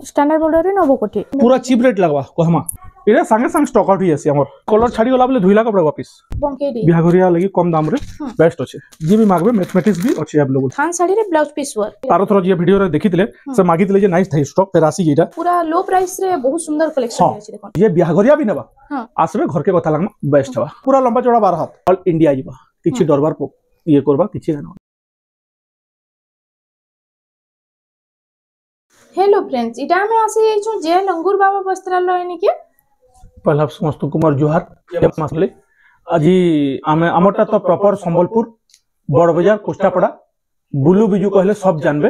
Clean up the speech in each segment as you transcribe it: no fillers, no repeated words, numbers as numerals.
Standard border रे 9 कोटी पूरा चीप रेट लगवा कहमा इरे संगे संग स्टॉक आउट ही आसी हमर कलर छाड़ी गला बोले धुइला कपड़ा वापस बंके दी बिहाघरिया लगी कम दाम रे बेस्ट अछि जी भी मागबे मैथमेटिक्स भी अछि अवेलेबल थान साड़ी रे ब्लाउज पीस वर्क तारो थरो जे वीडियो रे देखितले से मागितले जे नाइस थाई स्टॉक फेर आसी जेटा पूरा लो प्राइस रे बहुत सुंदर कलेक्शन अछि देखो ये बिहाघरिया भी नेबा आसबे घर के कथा लगमा बेस्ट हवा पूरा लंबा चौड़ा 12 हाथ ऑल इंडिया जीवा किछि दरबार ये करबा किछि ना। हेलो फ्रेंड्स इटा में आसी छु जे लंगूर बाबा वस्त्रालय ने के पहला समस्त कुमार जोहार मसले আজি आमे हमरटा तो प्रॉपर संबलपुर बड़ बाजार कोष्टापड़ा बुलू बिजू कहले सब जानबे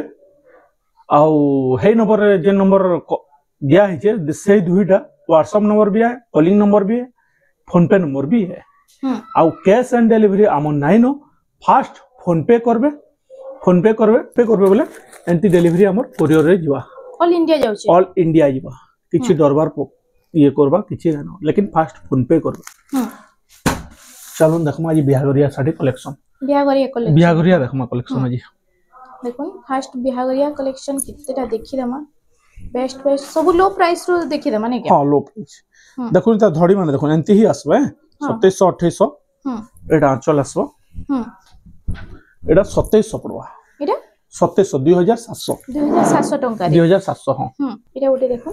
आउ हे नंबर जे नंबर दिया है जे से दुईटा व्हाट्सएप नंबर भी है कॉलिंग नंबर भी है फोन पे नंबर भी है आउ कैश एंड डिलीवरी आम नाइनो फास्ट फोन पे करबे बोले एंटी डिलीवरी हमर कोरियर रे जीवा ऑल इंडिया जीवा किछि दरबार ये करबा किछि ना लेकिन फास्ट फोन पे करबे चलो देखमा आज बिहाघरिया साड़ी कलेक्शन बिहाघरिया देखमा कलेक्शन आज देखो फास्ट बिहाघरिया कलेक्शन कितेटा देखि दमा बेस्ट सब लो प्राइस रो देखि दमा ने के हां लो प्राइस देखो त धड़ी माने देखो एंती ही आसबे 2700 2800 एटा आंचल आसबो एटा 2700 पड़वा एटा 2700 2700 टंका 2700 हां एटा उठे देखो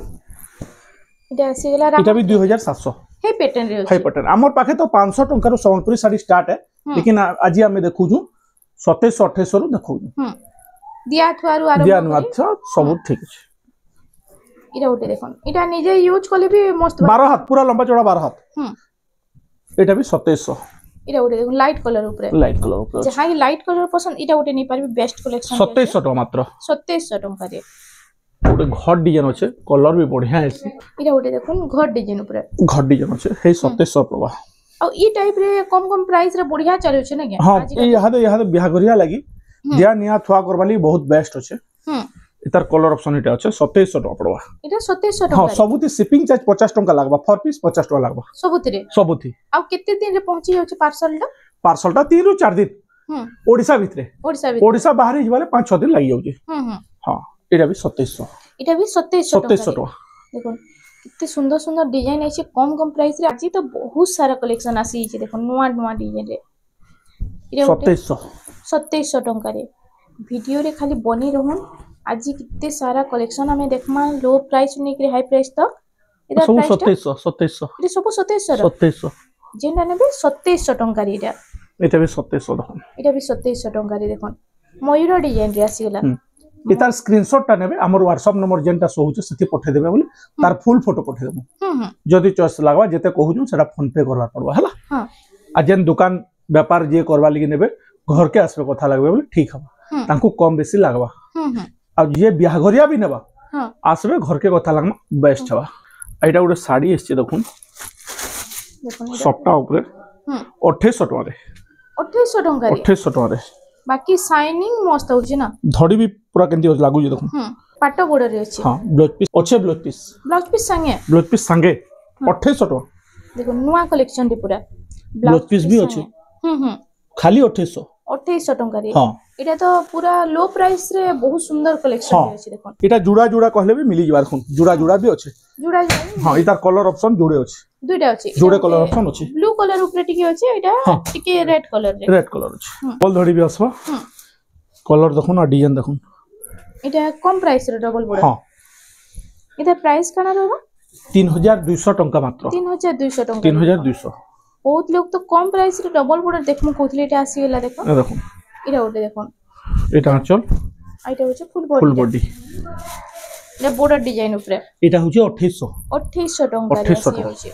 एटा आसी गेला एटा भी 2700 हे पैटर्न रे हे पैटर्न हमर पाखे तो 500 टंका रो संबलपुरी साड़ी स्टार्ट है लेकिन आज हमें देखु छु 2700 2800 रो देखु छु दिया थुआरु आरो दिया नु अच्छा सब ठीक छै इरा उठे देखो एटा निजे यूज करले भी मस्त 12 हाथ पूरा लंबा चौड़ा 12 हाथ एटा भी 2700 इरा उठे देखो लाइट कलर ऊपर जहां ही लाइट कलर पसंद इटा उठे नहीं पारबे बेस्ट कलेक्शन 2700 टका मात्र 2700 टका रे ओटे घर डिजाइन अछि कलर भी बढ़िया अछि इरा उठे देखो घर डिजाइन ऊपर घर डिजाइन अछि हे 2700 प्रवा आ ई टाइप रे कम प्राइस रे बढ़िया चले छै ना के हां यहां बिहाघरिया लगी दिया निया थुआ करबाली बहुत बेस्ट अछि इतार कलर ऑप्शन इटा अछि 2700 टका पड़वा इटा 2700 टका हां सबुती शिपिंग चार्ज 50 टका लागबा 4 पीस 50 टका लागबा सबुती आ केते दिन रे पहुंची जाउ छै पार्सल ता 3 रु 4 दिन ओडिसा ओडिसा बाहर हिबाले 5 6 दिन लागि जाउ छै हां एटा भी 2700 टका देखो कितने सुंदर सुंदर डिजाइन है कम प्राइस रे आज तो बहुत सारा कलेक्शन आसी छै देखो नुआ डिजाइन रे 2700 टका रे वीडियो रे खाली बनी रहन आज कितने सारा कलेक्शन हमें देखमा लो प्राइस ने के हाई प्राइस तक इधर सब प्राइस 2700 ये सब 2700 जेना नेबे 2700 टका रे एटा भी 2700 देखो एटा भी 2700 टका रे देखो मयूर डिजाइन रे आसी गेला इतार स्क्रीनशॉट टा नेबे हमर व्हाट्सएप नंबर जेंटा सो होचे सती पठे देबे बोले तार फुल फोटो पठे देबो जदी चॉइस लागबा जते कहू छु सेटा फोन पे करबा पड़बा हला हां आ जेन दुकान व्यापार जे करबा लगी नेबे घर के आसबे कथा लागबे बोले ठीक हबा तांको कम बेसी लागबा आ ये बिहाघरिया भी नेबा आसबे घर के कथा लागमा बेस्ट हबा एटा उडे साड़ी एछे देखुन सप्ता ऊपर 2800 टका रे 2800 टका रे बाकी शाइनिंग मस्त होची ना धड़ी भी पूरा केंती लागु जे देखो पाटो बॉर्डर रे अछि हां ब्लाउज पीस संगे 2800 टका देखो नुआ कलेक्शन रे पूरा ब्लाउज पीस भी अछि खाली 2800 टका रे हां एटा तो पूरा लो प्राइस रे बहुत सुंदर कलेक्शन रे अछि देखो एटा जुड़ा कहले भी मिली जबार खून जुड़ा भी अछि जुड़ा हां इतार कलर ऑप्शन जुड़े अछि दुइटा अछि जुड़े कलर ऑप्शन अछि ब्लू कलर ऊपर टिके अछि एटा टिके रेड कलर अछि बॉल धड़ी भी आसबा कलर देखो ना डिजाइन देखो एटा कम प्राइस रे डबल बॉर्डर हां एटा प्राइस काना रहबा 3200 टका मात्र 3200 टका 3200 बहुत लोग तो कम प्राइस रे डबल बॉर्डर देखमु कोथले एटा आसी गेला देखो एटा ओटे देखो एटा चल एटा होचे फुल बॉडी ले बॉर्डर डिजाइन ऊपर एटा होचे 2800 टका रे होचे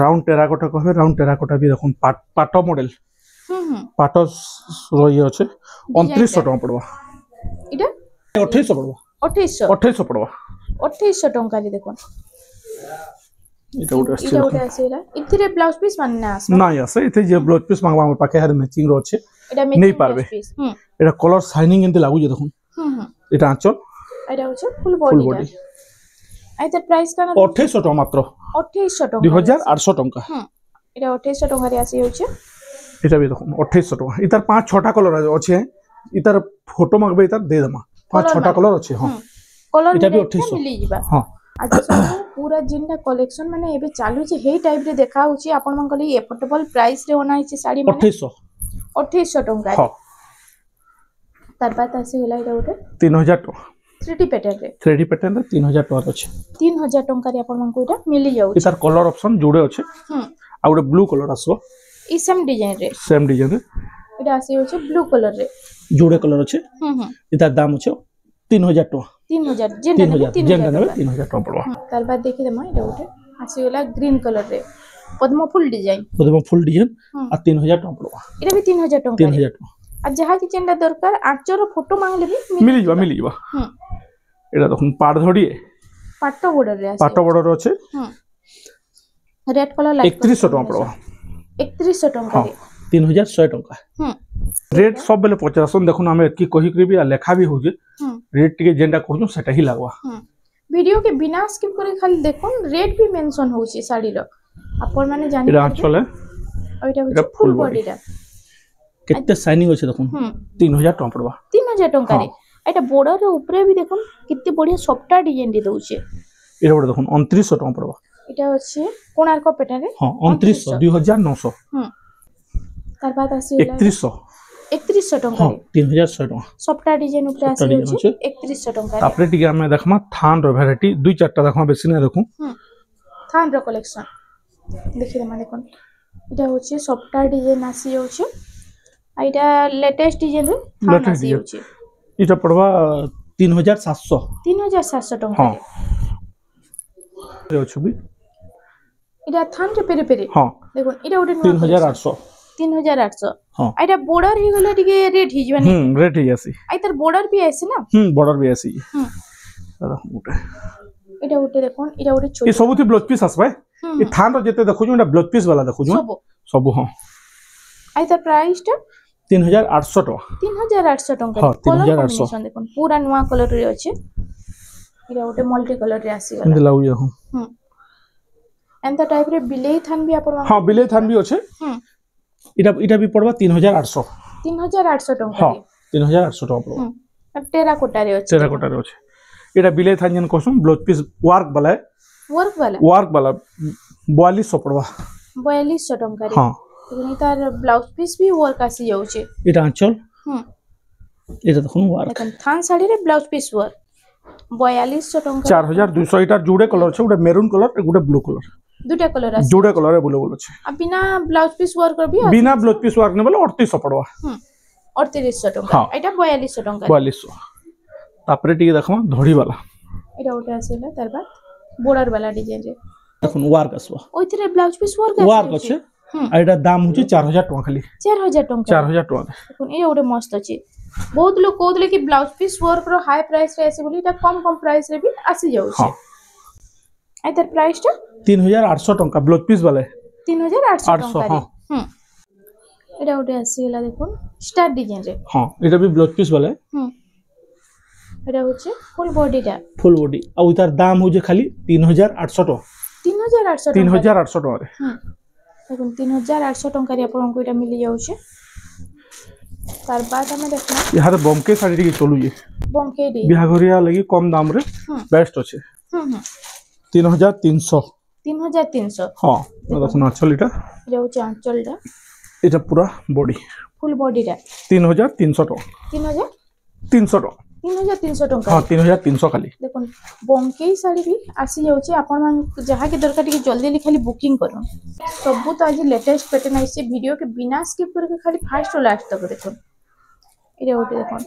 राउंड टेराकोटा कहबे राउंड टेराकोटा भी देखो पाटो मॉडल पाटो रही अछि 2900 टका पड़वा एटा 2800 पड़वा 2800 पड़वा 2800 टका रे देखो एटा उडे आसीला इथिरे ब्लाउज पीस मानने आस ना यासे इथे जे ब्लाउज पीस मांगबा हमर पाके हर मैचिंग रो अछि एटा नहीं पारबे एटा कलर शाइनिंग एंते लागु जे देखो एटा आंचल एटा होचे फुल बॉडी आइतर प्राइस का 2800 टका मात्र 2800 टका 2800 टका एटा 2800 टका रे आसी होचे एटा भी देखो 2800 टका इतर 5 6टा कलर अछि इतर फोटो मांगबे इतर दे दमा 5 6टा कलर अछि हां कलर इटा भी भेराइटी 2800 मिली जिबा हां आज सब पूरा जिनटा कलेक्शन माने एबे चालू छै हे टाइप रे देखा होची आपन मन कली एफोर्डेबल प्राइस रे होना छै साड़ी माने 2800 टंका हां तार बाद आसी गेला इटा उठे 3000 टका 3D पैटर्न रे 3D पैटर्न रे 3000 टका अछि 3000 टंका रे आपन मन को इटा मिली जाउ इतार कलर ऑप्शन जोड़े अछि आ गोटे ब्लू कलर आसो ई सेम डिजाइन रे इटा आसी होची ब्लू कलर रे जोड़े कलर अछि इतार दाम अछि 3000 टका 3000 जेंटा ने 3000 टका पड़वा तार बाद देखि दमा इटा उठे आसी गेला ग्रीन कलर रे पद्म फुल डिजाइन आ 3000 टका पड़वा इटा भी 3000 टका 3000 टका आ जहा कि जेंटा दरकार आचर फोटो मांगले भी मिली जबा एटा देखुन पाड़ धड़ी पाटो बॉर्डर रे आसी पाटो बॉर्डर अछि रेड कलर लाइट 3100 टका पड़वा 3100 टका रे 3100 टका रेट सब बेले 50 देखुन हमें की कहि करी भी लेखा भी होजे रेट टिके जेंटा कहू सेटा ही लागवा वीडियो के बिना स्किप करे खाली देखुन रेट भी मेंशन होची साड़ी रो अपन माने जानि एटा चले एटा फुल बॉडी रा केते शाइनिंग अछि देखुन 3000 टका पड़वा 3000 टका रे एटा बॉर्डर रे ऊपर भी देखुन कितने बढ़िया सॉफ्टवेयर डिजाइन दे दउछे एटा बड देखुन 2900 टका पड़वा एटा अछि कोणार्क पैटर्न रे हां 2900 2900 तार बाद आसी 3100 टका रे 3100 टका सॉफ्टवेयर डिजाइन ऊपर आसी होची 3100 टका तापरे टिके हमें देखमा थान रो वैरायटी दुई चारटा देखमा बेसी ना देखू थान रो कलेक्शन देखि मा देखुन एटा होची सॉफ्टवेयर डिजाइन आसी होची आइटा लेटेस्ट डिजाइन रे थान आसी होची इटा पड़वा 3700 टका रे अछि भी इटा थान रे पेरे पेरे हां देखुन इटा उडे 3800 हां आइटा बॉर्डर ही गले टिके रेट ही जवानी रेट ही आसी आई तर बॉर्डर भी आसी ना बॉर्डर भी आसी उटे इटा उटे देखुन इटा उडे ई सबुति ब्लाउज पीस आसबे ई थान रो जते देखु जोटा ब्लाउज पीस वाला देखु जो सब हां आई तर प्राइस टा 3800 टका 3800 टका हां 3800 देखुन पूरा नवा कलर रे अछि इटा उटे मल्टी कलर रे आसी गला लाउ जे हां एंता टाइप रे बिलेई थान भी अपन हां बिलेई थान भी अछि इटा भी पड़वा 3800 टका हां 3800 टका पड़वा अब टेराकोटा रे अछि इटा बिलेई थान जन कोसम ब्लाउज पीस वर्क वाला 4200 पड़वा 4200 टका रे हां इनी तार ब्लाउज पीस भी वर्क आसी जाउछे इटा आंचल इटा देखुन वर्क देखन थान साड़ी रे ब्लाउज पीस वर्क 4200 टका 4200 इटा जुड़े कलर छे गोटे मेरून कलर गोटे ब्लू कलर दुटा कलर आसी जुड़े कलर रे बोले छे अब बिना ब्लाउज पीस वर्क भी बिना ब्लाउज पीस वर्क ने बोले 3800 पड़वा 3800 टका एटा 4200 टका 4200 तापरे टिके देखमा धड़ी वाला एटा उठे आसीला तार बाद बॉर्डर वाला डिजाइन रे देखुन वर्क आसबो ओइथरे ब्लाउज पीस वर्क अछि एटा दाम होची 4000 टका खाली 4000 टका देखुन ए ओडे मस्त अछि बहुत लोग कोदले कि ब्लाउज पीस वर्क रो हाई प्राइस रे आसी बोली एटा कम प्राइस रे भी आसी जाउ छै आई तर प्राइस टा 3800 टका ब्लाउज पीस वाले 3800 टका रे एटा ओडे आसी गेला देखुन स्टार डिजाइन रे हां एटा भी ब्लाउज पीस वाले एटा होचे फुल बॉडी आ उतार दाम हो जे खाली 3800 टका 3800 टका रे देखुन 3800 टका रे आपन को एटा मिली जाउ छै तार बाद हमें देखना यहाँ तो बमके साड़ी के चलू जे बमके डी बिहाघरिया लगी कम दाम रे बेस्ट अछि 3300 हां देखुन आंचलटा जाउ छै आंचलटा एटा पूरा बॉडी फुल बॉडी रा 3300 टका 3300 टका 3300 टका हां 3300 खाली देखुन बमके साड़ी भी आसी जाउ छै आपन मान जहा के दरकार के जल्दी खाली बुकिंग करू सब तो आज लेटेस्ट पैटर्न आई से वीडियो के बिना स्किप करके खाली फर्स्ट टू लास्ट तक देखुन इरे ओटे देखुन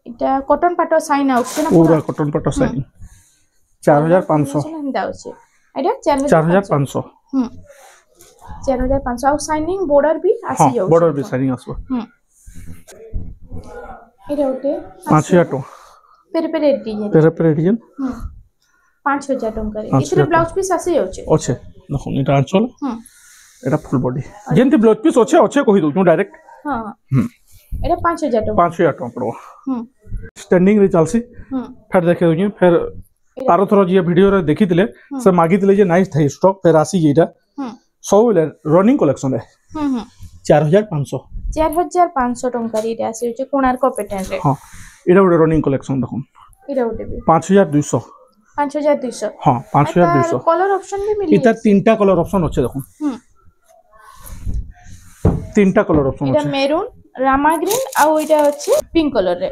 इटा कॉटन पाटो साइन आउट छै ना पूरा कॉटन पाटो साइन 4500 दाउ छै एटा 4500 4500 और साइनिंग बॉर्डर भी आसी जाउ बॉर्डर भी साइनिंग आसबो इरे ओटे 5000 टका पेरे डिजाइन 5000 टका रे इतने ब्लाउज पीस आसी जाउ छै अच्छे देखुन इटा आंचल एटा फुल बॉडी जेंति ब्लाउज पीस अच्छे कहि दउ डायरेक्ट हां एटा 5000 टका पड़वा स्टैंडिंग रे चलसी फिर देखे दउ फिर तारो थरो जे वीडियो रे देखितले से मागितले जे नाइस थाई स्टॉक फिर आसी जेटा सब रनिंग कलेक्शन है 4500 टका रे आसी छै कोणार्क पैटर्न रे हां एटा रनिंग कलेक्शन देखुन इरा उठे भी 5200 5200 हां 5200 कलर ऑप्शन भी मिली इधर तीनटा कलर ऑप्शन अच्छे देखो तीनटा कलर ऑप्शन इरा अच्छे मेरून रामा ग्रीन आ इटा अछि पिंक कलर रे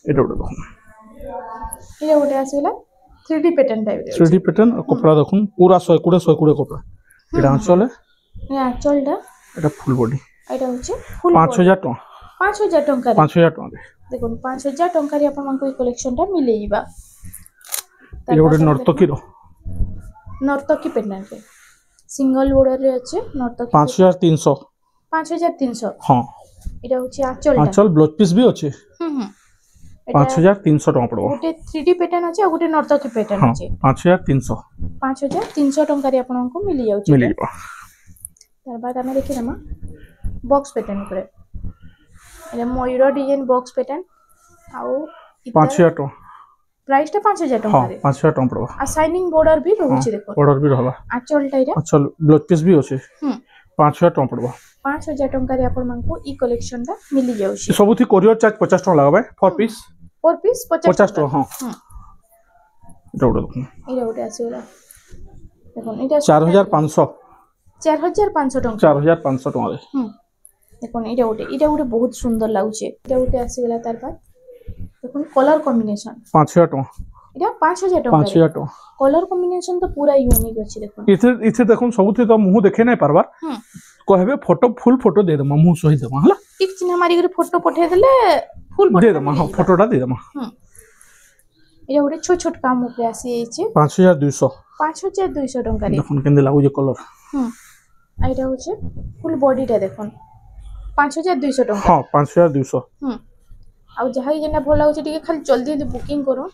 एटा उठे देखो इरा उठे आसीला 3D पैटर्न टाइप रे 3D पैटर्न कपड़ा देखो पूरा 120 कपड़ा एटा आंचल या चलडा एटा फुल बॉडी एटा होछि फुल 5000 टका 5000 टंका 5000 टका देखो 5000 टंका रे अपन को कलेक्शन टा मिले जीवा ये गोटे नर्तकी रो नर्तकी पेंडेंट रे सिंगल बॉर्डर रे अछि नर्तकी 5300 5300 हां एटा होछि आंचल आंचल ब्लाउज पीस भी अच्छे 5300 टका पड़ो गोटे 3D पैटर्न अछि आ गोटे नर्तकी पैटर्न अछि 5300 टंका रे अपन को मिली जाउछि मिली बा तार बाद हमें देखि रमा बॉक्स पैटर्न ऊपर एले मयूर डिजाइन बॉक्स पैटर्न आउ 5000 टका प्राइस टा 5000 टका हां रे 5000 टका पड़ो आ साइनिंग बॉर्डर भी रहउछि देखो ऑर्डर भी रहला आंचल टाइरा आंचल ब्लाउज पीस भी अच्छे 5000 टका पड़ो 5000 टंका रे अपन मन को ई कलेक्शन टा मिली जाउछि सबुथि कोरियर चार्ज 50 टका लागबे 4 पीस 50 टका हां एटा उठे आसीला देखो इटा 4500 4500 टंका 4500 टका रे देखो इटा उठे बहुत सुंदर लागुचे इटा उठे आसीला तार बाद देखो कलर कॉम्बिनेशन 5000 टका इटा 5000 टका 5000 टका कलर कॉम्बिनेशन तो पूरा यूनिक अछि देखो इथे देखो सबुथि तो मुंह देखे नै परबार कहबे फोटो फुल फोटो दे दमा मुंह सही दमा हला एक चिन्ह मारी करे फोटो पठे देले फुल दे दमा हां फोटोटा दे दमा इटा उठे छोट छोट काम ऊपर आसी छै 5200 टंका रे देखन केंदे लागु जे कलर आइटा होचे फुल बॉडी टा देखन 5200 टंका हां 5200 आ जहा जेना भल लागुचे टिके खाली जल्दी जल्दी बुकिंग करो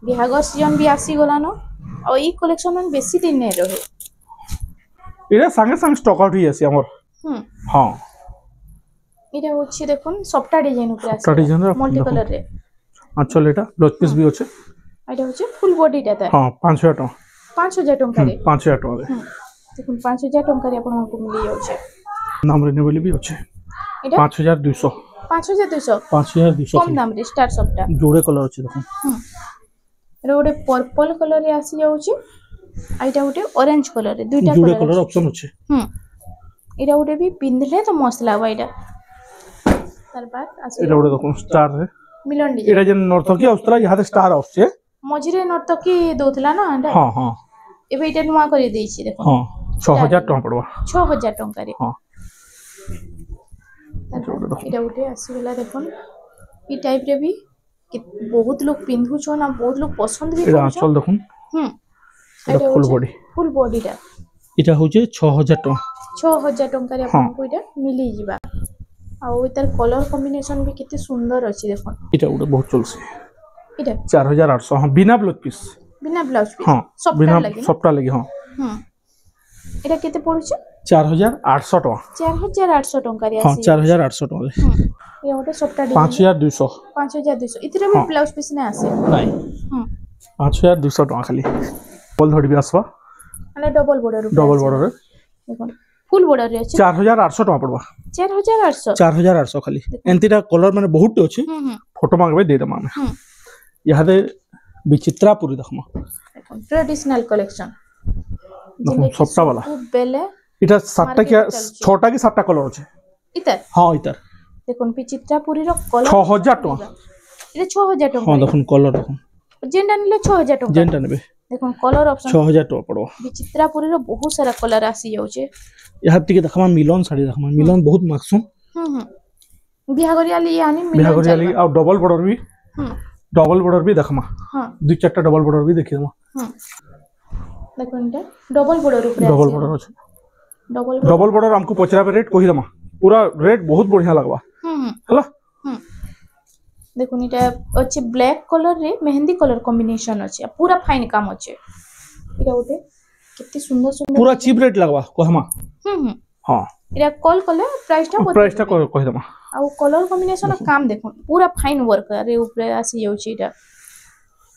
बिहागर सीजन भी आसी गलानो आ ई कलेक्शन में बेसी दिन नै रहे इरा संगे संग स्टॉक आउट ही आसी हमर हां इरा होची देखन सॉफ्ट डिजाइन ऊपर आसी सॉफ्ट डिजाइन मल्टी कलर रे अच्छा लेटा ब्लाउज पीस भी अच्छे आइटा होचे फुल बॉडी टा हां 5000 टका 5000 टंका रे 5000 टका रे देखन 5000 टंका रे अपन को मिली जाउचे नाम रिन्यूएबल भी अच्छे इटा 5200 कम दाम रे स्टार सॉफ्ट जोड़े कलर अच्छे देखो रे गोटे पर्पल कलर रे आसी जाउचे आइटा गोटे ऑरेंज कलर रे दुईटा जोड़े कलर ऑप्शन अच्छे इरा गोटे भी पिंधले तो मस्त लागबा इटा तार बाद आसी इरा गोटे देखो स्टार रे मिलन डिजाइन इरा जे नर्तकी औस्तरा यहाँ से स्टार आछे मझिरे नर्तकी दोथला ना एटा हां हां एबे इटा नुवा करि देछि देखो हां 6000 टका पड़वा 6000 टंका रे हां इटा उठे आसीला देखन ई टाइप रे भी बहुत लोग पिंधु छ ना बहुत लोग पसंद भी इरा चल देखुन इटा फुल बॉडी टा इटा होचे 6000 टका 6000 टंका रे आपन को इटा मिली जिबा आ इतार कलर कॉम्बिनेशन भी कितने सुंदर अछि देखन इटा उडे बहुत चलसे इटा 4800 हां बिना ब्लाउज पीस बिना ब्लाउज पीस हां बिना सॉफ्टा लगी हां इटा केते पड़ुछ 4800 टका 4800 टंका रे हां आसी 4800 टका रे ये ओटे सॉफ्टा 5200 इतरे भी ब्लाउज पीस नै आसे नहीं 5200 टका खाली बोल धड़ी भी आसवा माने डबल बॉर्डर देखो फुल बॉर्डर रे अछि 4800 टका पड़वा 4800 खाली एंतीटा कलर माने बहुत अछि फोटो मांगबे दे दमा हम यहाँ दे विचित्रापुरी देखमा ट्रेडिशनल कलेक्शन सप्ता वाला बेले इटा 7टा क्या 6टा की 7टा कलर अछि इतर हां इतर देखन विचित्रापुरी रो कलर 6000 टका इले 6000 टका हां देखन कलर देखन जेंडा निले 6000 टका जेंडा नेबे देखन कलर ऑप्शन 6000 टका पड़ो विचित्रापुरी रो बहुत सारा कलर आसी जाउचे यहाँ टिके देखमा मिलन साड़ी देखमा मिलन बहुत माक्सु बिहागरियाली यानी बिहागरियाली आ डबल बॉर्डर भी देखमा हां दु चारटा डबल बॉर्डर भी देखिमा देखन डबल बॉर्डर ऊपर अछि डबल बॉर्डर हमको पचरा पे रेट कहि दमा पूरा रेट बहुत बढ़िया लगबा हला देखो इटा अछि ब्लैक कलर रे मेहंदी कलर कॉम्बिनेशन अछि पूरा फाइन काम अछि इटा उठे कितनी सुंदर सुंदर पूरा चीप रेट लगबा कहमा हां इटा कॉल कले प्राइस टा कहि दमा आ कलर कॉम्बिनेशन काम देखो पूरा फाइन वर्क रे ऊपर आसी जाउछि इटा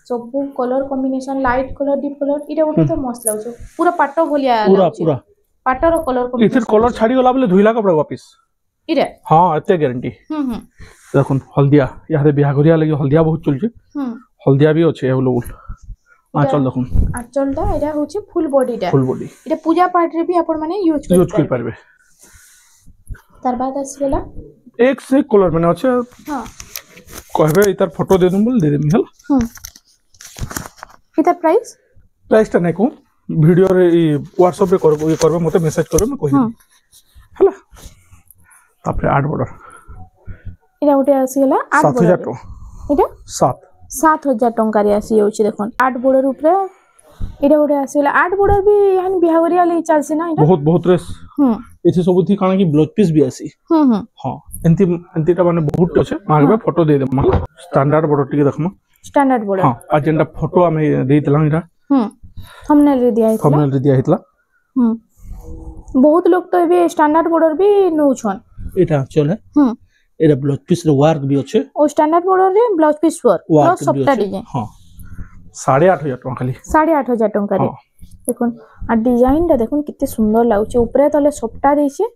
सब colour combination light colour deep colour इटा उठे तो मस्त लागछ पूरा पाटो भलिया पूरा पाटर कलर कॉम्बिनेशन इधर कलर छाड़ी गला बोले धुइला कपड़ा वापस इरे हां एते गारंटी देखुन हल्दिया यहाँ बिहागरिया लगी हल्दिया बहुत चलछे हल्दिया भी अच्छे अवेलेबल आंचल देखुन आंचलटा एटा होची फुल बॉडीटा फुल बॉडी एटा पूजा पाठ रे भी आपण माने यूज कर पारबे तार बाद आसीला एक से कलर माने अच्छे हां कहबे इतार फोटो दे दूं बोल दे देमी हल इतार प्राइस टा नहीं कहूँ वीडियो रे व्हाट्सएप रे करबो ये करबो मते मेसेज करबो मैं कहि हला तापर 8 बॉर्डर एटा उठे आसीला 8 7000 टका एटा 7000 टंका रे आसी होची देखन 8 बॉर्डर ऊपर एटा उठे आसीला 8 बॉर्डर भी यानी बिहावरिया ले चलसी ना एटा बहुत रेस एथे सब थी काना कि ब्लाउज पीस भी आसी हां एंती ता माने बहुत अच्छे मागबे फोटो दे दे स्टैंडर्ड बॉर्डर टिके देखमा स्टैंडर्ड बॉर्डर हां एजेंडा फोटो हमें देइतला इरा थंबनेल रे दिया हितला बहुत लोग तो एबे स्टैंडर्ड बॉर्डर भी नौ छन एटा चल है एरा ब्लाउज पीस रे वर्क भी अच्छे ओ स्टैंडर्ड बॉर्डर रे ब्लाउज पीस वर्क प्लस सबटा डिजाइन हां 8500 टका खाली 8500 टका रे देखुन आ डिजाइन ता देखुन कितने सुंदर लागुचे ऊपर तले सबटा देइछे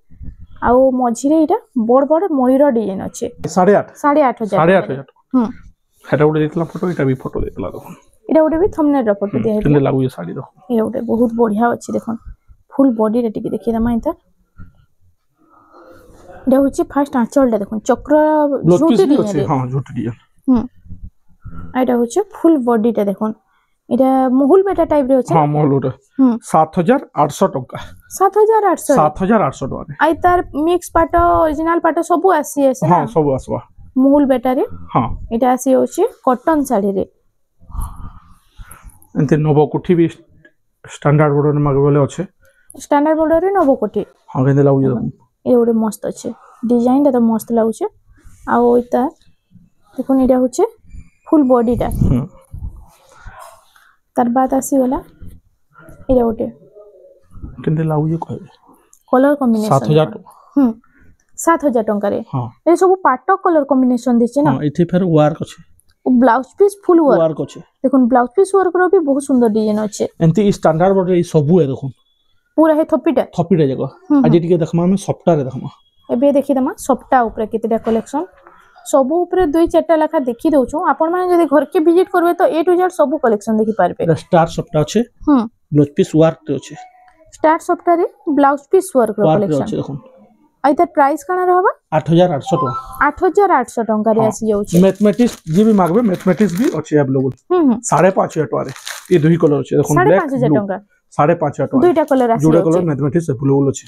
आ मझी रे एटा बड़ बड़ मयूर डिजाइन अच्छे 8500 हेटा उडे देतला फोटो एटा भी फोटो देतला देखुन एटा उडे भी थंबनेल रे फोटो दिया केने लागु ये साड़ी देखो एटा उडे बहुत बढ़िया अछि देखुन फुल बॉडी रे टिके देखि दमा इता एटा होची फर्स्ट आंचलटा देखुन चक्र झूटी डिजाइन हां झूटी डिजाइन एटा होची फुल बॉडीटा देखुन एटा मोहुल बेटा टाइप रे अछि हां मोहुल 7800 टका 7800 टका आई तार मिक्स पाटो ओरिजिनल पाटो सब आसी है हां सब आसबा मोहुल बेटा रे हां एटा आसी होची कॉटन साड़ी रे एंते नोबो कुठी भी स्टैंडर्ड बॉर्डर में मागबले अच्छे स्टैंडर्ड बॉर्डर रे नोबो कुठी हां केंदे लागु जे ए ओडे मस्त अच्छे डिजाइन ता तो मस्त लागुचे आ ओइता देखुन एटा होचे फुल बॉडीटा तार बाद आसी वाला एटा ओटे केंदे लागु जे कहबे कलर कॉम्बिनेशन 7000 7000 टंका रे हां ए सब पाटो कलर कॉम्बिनेशन दिचे ना हां इथे फेर वर्क अच्छे ब्लाउज पीस फुल वर्क अच्छे देखुन ब्लाउज पीस वर्क रो भी बहुत सुंदर डिजाइन अच्छे एंती स्टैंडर्ड बॉर्डर ई सबु है देखुन पूरा है थोपीटा जगह आज टिके देखमा में सप्ताह रे देखमा एबे देखि दमा सप्ताह ऊपर केतेटा कलेक्शन सब ऊपर 2-4टा लेखा देखि दउछु आपण माने जदी घर के विजिट करबे तो ए टू जेड सब कलेक्शन देखि पारबे स्टार सप्ताह अच्छे ब्लाउज पीस वर्क अच्छे स्टार सप्ताह रे ब्लाउज पीस वर्क रो कलेक्शन अच्छे देखुन आई त प्राइस काना रहबा 8800 टका 8800 टका रे आसी जाउछि मैथमेटिक्स जी भी मागबे मैथमेटिक्स भी अच्छे अवेलेबल 5500 टका रे ये दुही कलर अच्छे देखुन ब्लैक 5500 टका 5500 टका दुईटा कलर आसी जोड़ा कलर मैथमेटिक्स अवेलेबल अच्छे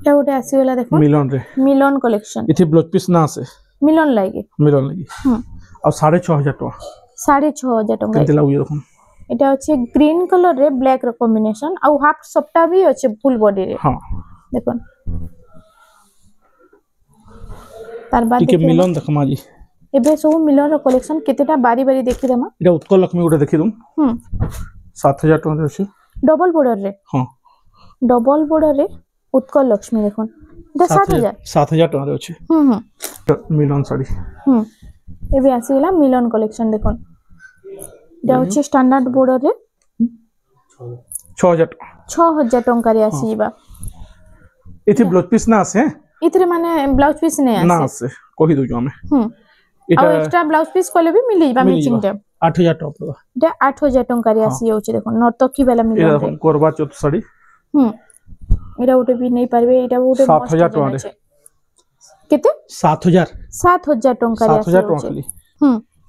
एटा गोटे आसी वाला देखो मिलन रे मिलन कलेक्शन इथे ब्लाउज पीस ना आसे मिलन लगी और 6500 टका 6500 टका केते लागु देखुन एटा अछि ग्रीन कलर रे ब्लैक रो कॉम्बिनेशन और हाफ सप्टा भी अछि फुल बॉडी रे हां देखो तार बाद ठीक मिलन देखमा जी एबे सब मिलन रो कलेक्शन केतेटा बारी बारी देखि देमा एटा उत्कल लक्ष्मी गोटे देखि दूं 7000 टका अछि डबल बॉर्डर रे हां डबल बॉर्डर रे उत्कल लक्ष्मी देखो एटा 7000 टका अछि मिलन साड़ी एबे आसीला मिलन कलेक्शन देखो एटा अछि स्टैंडर्ड बॉर्डर रे 6000 टका रे आसीबा इथे ब्लाउज पीस ना आसे इतरे माने ब्लाउज पीस नै आसे ना आसे कहि दउ हमें एटा एक्स्ट्रा ब्लाउज पीस कोले भी मिलिबा मैचिंग टे 8000 टका एटा 8000 टका रे आसी होछि देखो नर्तकी वाला मिलन एटा करवा चौथ साड़ी एटा उठे भी नहीं पारबे एटा उठे 7000 टका रे केते 7000 टका रे 7000 टका खाली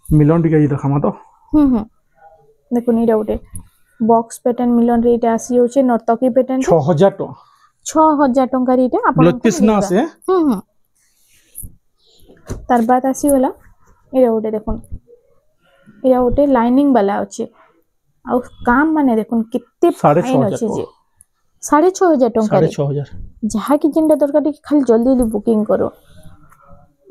मिलन टिके देखमा तो देखो एटा उठे बॉक्स पैटर्न मिलन रे एटा आसी होछि नर्तकी पैटर्न 6000 टका 6000 टका रे एटा अपन ब्लाउज पीस ना से तार बाद आसी वाला एटा उठे देखो एटा उठे लाइनिंग वाला अछि आ काम माने देखो कितने फाइन अछि जे 6500 टका 6500 जहा कि जिंदा दरकार खाली जल्दी जल्दी बुकिंग करो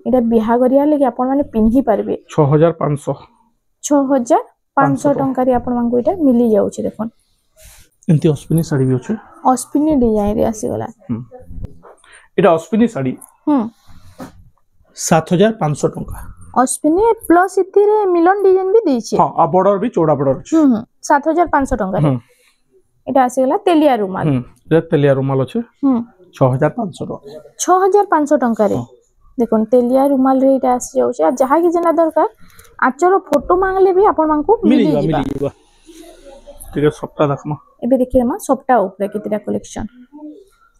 एटा बिहा करिया लगे आपण माने पिन्ही पारबे 6500 टका रे आपण मानकु एटा मिली जाउ छी देखो एंती अस्पिनी साड़ी भी अछि अस्पिनी डिजाइन रे आसी वाला एटा अस्पिनी साड़ी 7500 टका अस्पिनी प्लस इतिरे मिलन डिजाइन भी दै छी हां आ बॉर्डर भी चौड़ा बॉर्डर अछि 7500 टका रे एटा आसी वाला तेलिया रुमाल रे तेलिया रुमाल अछि 6500 टका 6500 टका रे देखो तेलिया रुमाल रे इटा आसी जाउछ आ जहा कि जना दरकार आचर फोटो मांगले भी आपण मानकू मिली जिबा ठीक है सबटा देखमा एबे देखिए मा सबटा ऊपर केतेटा कलेक्शन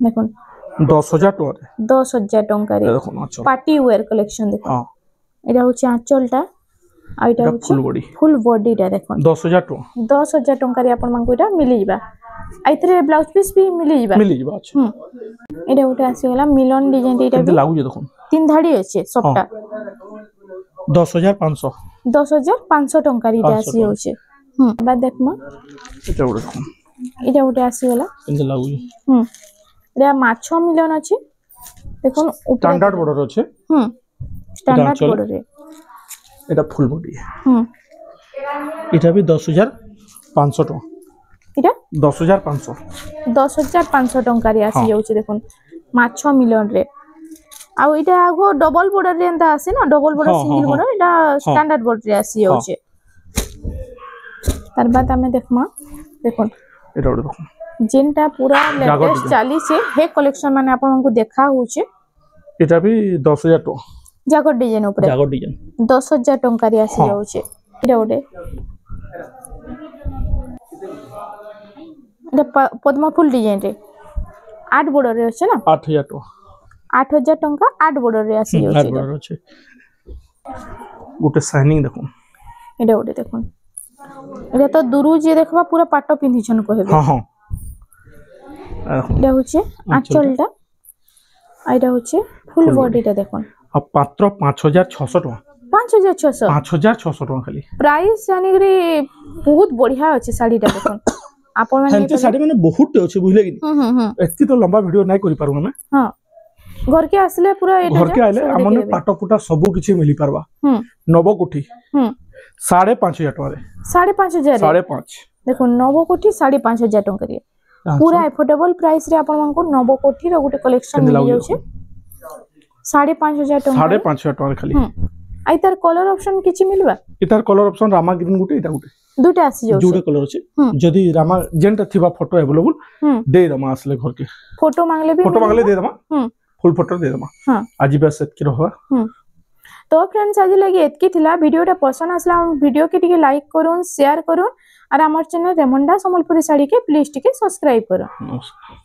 देखो 10,000 टका 10,000 टंका रे देखो आंचल पार्टी वेयर कलेक्शन देखो हां एटा होची आंचलटा आ इटा होची फुल बॉडी टा देखो 10,000 टका 10,000 टंका रे आपण मानकू इटा मिली जिबा आइतरे ब्लाउज पीस भी मिली जिबा अच्छा एटा उठे आसी गला मिलन डिजाइन एटा केते लागु जे देखो तीन धाड़ी अछि सबटा 10,500 10,500 टंका रे इटा आसी होचे बाद देखमा एटा उडे देखो एटा उठे आसी गला केते लागु जे रे माछो मिलन अछि देखो स्टैंडर्ड बॉर्डर अछि स्टैंडर्ड बॉर्डर रे एटा फुल बॉडी एटा भी 10,500 टका इटा 10,500 10,500 टंका रे आसी जाउची देखो माछो मिलन रे आ इटा आगो डबल बॉर्डर रे एंता आसी ना डबल बॉर्डर सिंगल बॉर्डर इटा स्टैंडर्ड बॉर्डर रे आसी जाउची तार बाद हमें देखमा देखो एटा उडे देखो जेनटा पूरा लेटेस्ट चाली से हे कलेक्शन माने आपन को देखा होचे एटा भी 10,000 टका जागो डिजाइन ऊपर जागो डिजाइन 10,000 टंका रे आसी जाउचे एटा ओडे एटा पद्म फूल डिजाइन रे 8 बॉर्डर रे अछि ना 8,000 टका 8,000 टंका 8 बॉर्डर रे आसी जाउचे 8 बॉर्डर अछि गोटे शाइनिंग देखो एटा ओडे देखो एटा तो दुरु जे देखबा पूरा पाटो पिंधी छन कहबे हां हां एटा होचे आंचलटा आइटा होचे फुल बॉडीटा देखो अब पात्र 5,600 टका 5,600 5,600 टका खाली प्राइस जानी रे बहुत बढ़िया अछि साड़ीटा देखो आपण माने हेंते साड़ी माने बहुत अछि बुझले कि एत्ती तो लंबा वीडियो नै करि पारु हमें हां घर के आसले पूरा एटा घर के आइले हमने पाटो पुटा सब किछि मिली परबा नव कोठी 5,500 टका रे 5,500 5,500 देखो नव कोठी 5,500 टका रे पूरा एफोर्डेबल प्राइस रे आपण मानको नव कोठी रो गुटे कलेक्शन मिल जाउ छे 5,500 टका 5,500 टका खाली आई तार कलर ऑप्शन किछि मिलबा इतार कलर ऑप्शन रामा ग्रीन गुटे इटा गुटे दुटा आसी जाउ जुडे कलर अछि जदी रामा जेंटा थिबा फोटो अवेलेबल दे दमा असले घर के फोटो मांगले दे दमा फुल फोटो दे दमा हां आज बस एत की रहबा तो फ्रेंड्स आज लगी एतकी थिला वीडियोटा पसंद आसला वीडियो के टिके लाइक करूँ शेयर करूँ और हमर चैनल रेमुंडा संबलपुरी साड़ी के प्लीज टिके सब्सक्राइब करूँ। नमस्कार।